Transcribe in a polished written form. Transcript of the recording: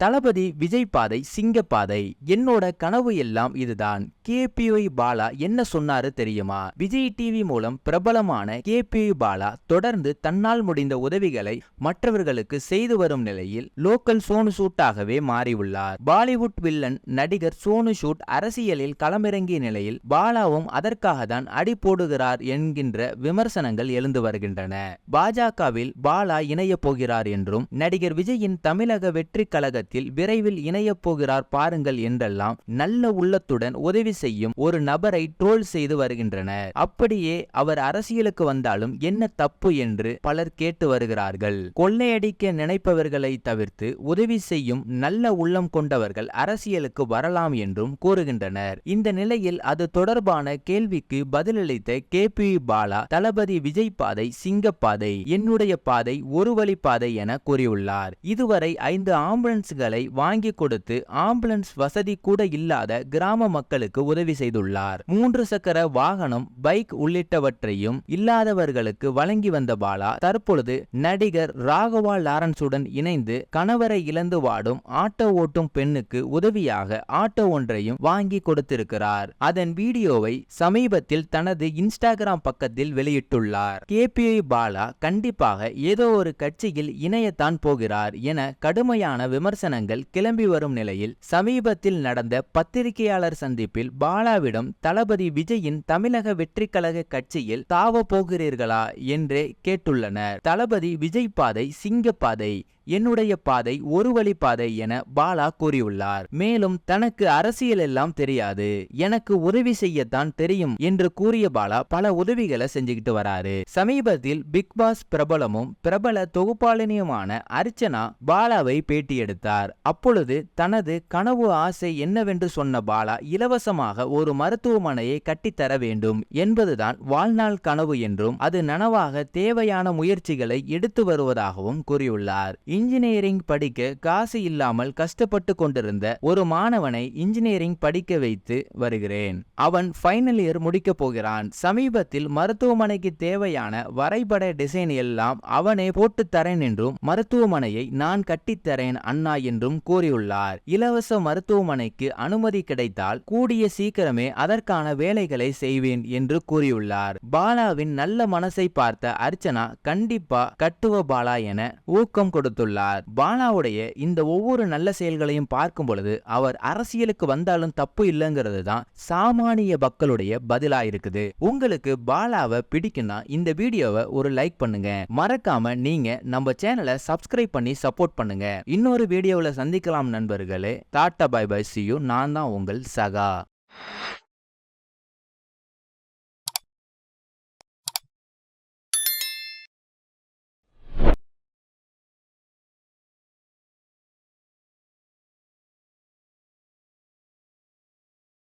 தளபதி விஜய் பாதை சிங்கப்பாதை. என்னோட கனவு எல்லாம் இதுதான். கேபிஒய் பாலா என்ன சொன்னாரு தெரியுமா? விஜய் டிவி மூலம் பிரபலமான கேபிஒய் பாலா தொடர்ந்து தன்னால் முடிந்த உதவிகளை மற்றவர்களுக்கு செய்து வரும் நிலையில் லோக்கல் சோனு சூட்டாகவே மாறியுள்ளார். பாலிவுட் வில்லன் நடிகர் சோனு சூட் அரசியலில் களமிறங்கிய நிலையில் பாலாவும் அதற்காக தான் அடி போடுகிறார் என்கின்ற விமர்சனங்கள் எழுந்து வருகின்றன. பாஜகவில் பாலா இணைய போகிறார் என்றும் நடிகர் விஜயின் தமிழக வெற்றி கழகத்தில் விரைவில் இணைய போகிறார் பாருங்கள் என்றெல்லாம் நல்ல உள்ளத்துடன் உதவி செய்யும் ஒரு நபரை ட்ரோல் செய்து வருகின்றனர். அப்படியே அவர் அரசியலுக்கு வந்தாலும் என்ன தப்பு என்று பலர் கேட்டு வருகிறார்கள். கொள்ளையடிக்க நினைப்பவர்களை தவிர்த்து உதவி செய்யும் நல்ல உள்ளம் கொண்டவர்கள் அரசியலுக்கு வரலாம் என்றும் கூறுகின்றனர். இந்த நிலையில் அது தொடர்பான கேள்விக்கு பதிலளித்த கேபிஒய் பாலா தளபதி விஜய் பாதை சிங்கப்பாதை, என்னுடைய பாதை ஒரு வழி பாதை என கூறியுள்ளார். இதுவரை 5 ஆம்புலன்ஸ் வாங்கி கொடுத்து ஆம்புலன்ஸ் வசதி கூட இல்லாத கிராம மக்களுக்கு உதவி செய்துள்ளார். 3 சக்கர வாகனம், பைக் உள்ளிட்டவற்றையும் இல்லாதவர்களுக்கு வழங்கி வந்த பாலா தற்பொழுது நடிகர் ராகவா லாரன்ஸுடன் இணைந்து கணவரை இழந்து வாடும் ஆட்டோ ஓட்டும் பெண்ணுக்கு உதவியாக ஆட்டோ ஒன்றையும் வாங்கி கொடுத்திருக்கிறார். அதன் வீடியோவை சமீபத்தில் தனது இன்ஸ்டாகிராம் பக்கத்தில் வெளியிட்டுள்ளார். கேபிஒய் பாலா கண்டிப்பாக ஏதோ ஒரு கட்சியில் இணையத்தான் போகிறார் என கடுமையான விமர்சனங்கள் கிளம்பி வரும் நிலையில் சமீபத்தில் நடந்த பத்திரிகையாளர் சந்திப்பில் பாலாவிடம் தளபதி விஜயின் தமிழக வெற்றி கழக கட்சியில் தாவ போகிறீர்களா என்றே கேட்டுள்ளனர். தளபதி விஜய் பாதை சிங்கப்பாதை, என்னுடைய பாதை ஒரு வழி பாதை என பாலா கூறியுள்ளார். மேலும் தனக்கு அரசியல் எல்லாம் தெரியாது, எனக்கு உதவி செய்யத்தான் தெரியும் என்று கூறிய பாலா பல உதவிகளை செஞ்சுக்கிட்டு வராரு. சமீபத்தில் பிக் பாஸ் பிரபலமும் பிரபல தொகுப்பாளினியுமான அர்ச்சனா பாலாவை பேட்டி எடுத்தார். அப்பொழுது தனது கனவு ஆசை என்னவென்று சொன்ன பாலா இலவசமாக ஒரு மருத்துவமனையை கட்டித்தர வேண்டும் என்பதுதான் வாழ்நாள் கனவு என்றும் அது நனவாக தேவையான முயற்சிகளை எடுத்து வருவதாகவும் கூறியுள்ளார். இன்ஜினியரிங் படிக்க காசு இல்லாமல் கஷ்டப்பட்டு கொண்டிருந்த ஒரு மாணவனை இன்ஜினியரிங் படிக்க வைத்து வருகிறேன். அவன் ஃபைனல் இயர் முடிக்க போகிறான். சமீபத்தில் மருத்துவமனைக்கு தேவையான வரைபட டிசைன் எல்லாம் அவனே போட்டு தரேன் என்றும் மருத்துவமனையை நான் கட்டித்தரேன் அண்ணா என்றும் கூறியுள்ளார். இலவச மருத்துவமனைக்கு அனுமதி கிடைத்தால் கூடிய சீக்கிரமே அதற்கான வேலைகளை செய்வேன் என்று கூறியுள்ளார். பாலாவின் நல்ல மனசை பார்த்த அர்ச்சனா கண்டிப்பா கட்டுவ பாலா என ஊக்கம் கொடுத்துள்ளார். பாலாவுடைய இந்த ஒவ்வொரு நல்ல செயல்களையும் பார்க்கும் பொழுது அவர் அரசியலுக்கு வந்தாலும் தப்பு இல்லைங்கிறது தான் சாமானிய மக்களுடைய பதிலா இருக்குது. உங்களுக்கு பாலாவை பிடிக்கும்னா இந்த வீடியோவை ஒரு லைக் பண்ணுங்க. மறக்காம நீங்க நம்ம சேனலை சப்ஸ்கிரைப் பண்ணி சப்போர்ட் பண்ணுங்க. இன்னொரு வீடியோவில் சந்திக்கலாம் நண்பர்களே. Tata bye bye, see you. நான் தான் உங்கள் சகா.